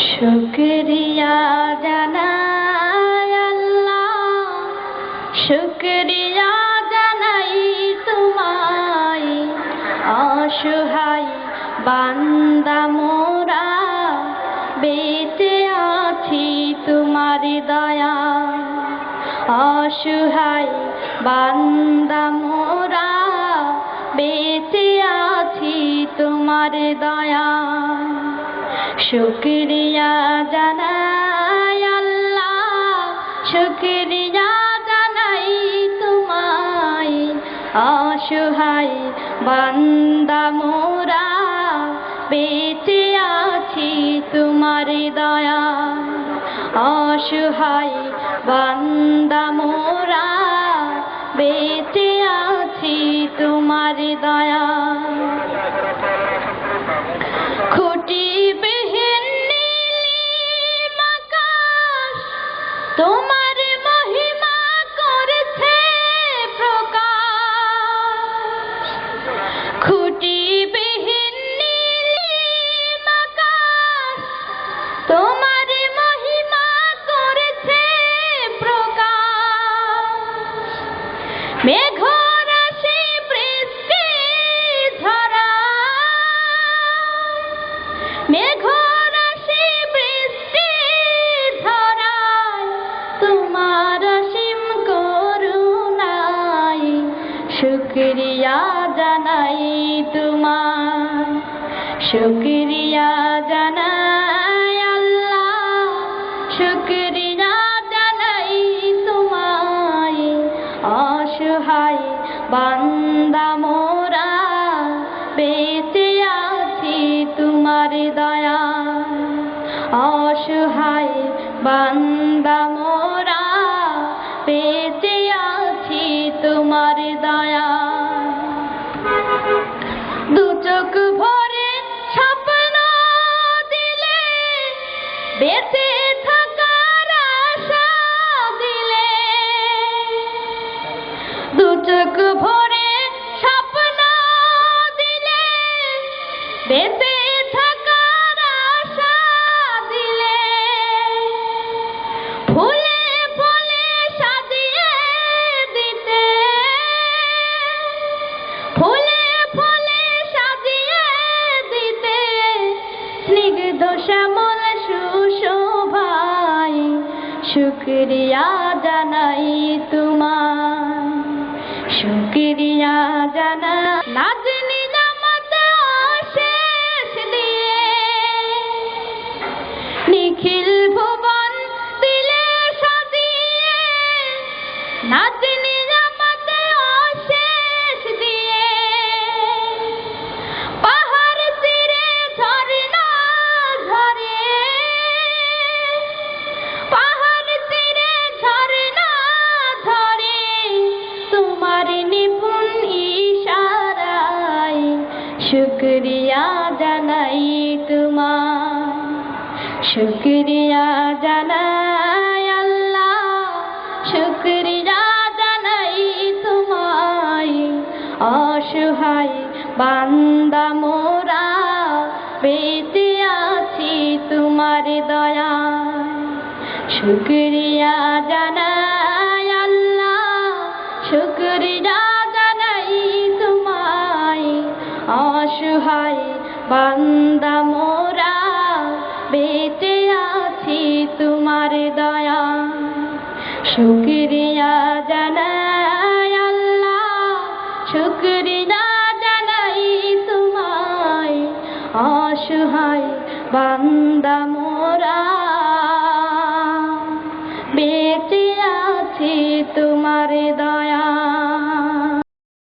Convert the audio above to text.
শুকরিয়া জানাই আল্লাহ, শুকরিয়া জানাই তোমায়, অসহায় বান্দা মোরা বেঁচে আছি তোমার দয়া। অসহায় বান্দা মোরা বেঁচে আছি তোমার দয়া। শুকরিয়া জানাই আল্লাহ, শুকরিয়া জানাই তোমায়, অসহায় বান্দা মোরা বেঁচে আছি তোমার দয়া। অসহায় বান্দা মোরা বেঁচে আছি তোমার দয়া। খুঁটিবিহীন নীলিম আকাশ তোমার মহিমা করেছে প্রকাশ। খুঁটিবিহীন নীলিম আকাশ তোমার মহিমা করেছে প্রকাশ। মেঘরাশি বৃষ্টি ঝরায়, মেঘরাশি বৃষ্টি ঝরায় তোমার অসীম করুণায়। শুকরিয়া জানাই তোমার, শুকরিয়া জানাই আল্লাহ, শুকরিয়া জানাই তোমায়, অসহায় বান্দা মোরা বেঁচে আছি তোমার দয়া। অসহায় বান্দা মোরা বেঁচে আছি তোমার দয়া। দু চোখ ভরে স্বপ্ন দিলে, বেঁচে থাকার আশা দিলে। দু চোখ ভরে স্বপ্ন দিলে, বেঁচে থাকার আশা দিলে। ফুলে ফলে সাজিয়ে দিতে, ফুলে ফলে সাজিয়ে দিতে স্নিগ্ধ শ্যামল সুশোভায়। শুকরিয়া জানাই তোমার, শুকরিয়া জানাই। নাজ নিজামত অশেষ দিয়ে নিখিল ভুবন দিলে সাজিয়ে। নাজ নিজামত অশেষ দিয়ে পাহাড় তীরে ঝরনা ঝরে, পাহাড় তীরে ঝরনা ঝরে তোমার নিপুণ ইশারায়। শুকরিয়া জানাই তোমার, শুকরিয়া জানাই আল্লাহ, শুকরিয়া জানাই তোমায়, অসহায় বান্দা মোরা বেঁচে আছি তোমার দয়া। শুকরিয়া জানাই আল্লাহ, শুকরিয়া জানাই তোমায়, অসহায় বান্দা মোরা বেঁচে আছি তোমার দয়া। শুকরিয়া জানাই আল্লাহ, শুকরিয়া জানাই তোমায়, অসহায় বান্দা মোরা বেঁচে আছি তোমার দয়া।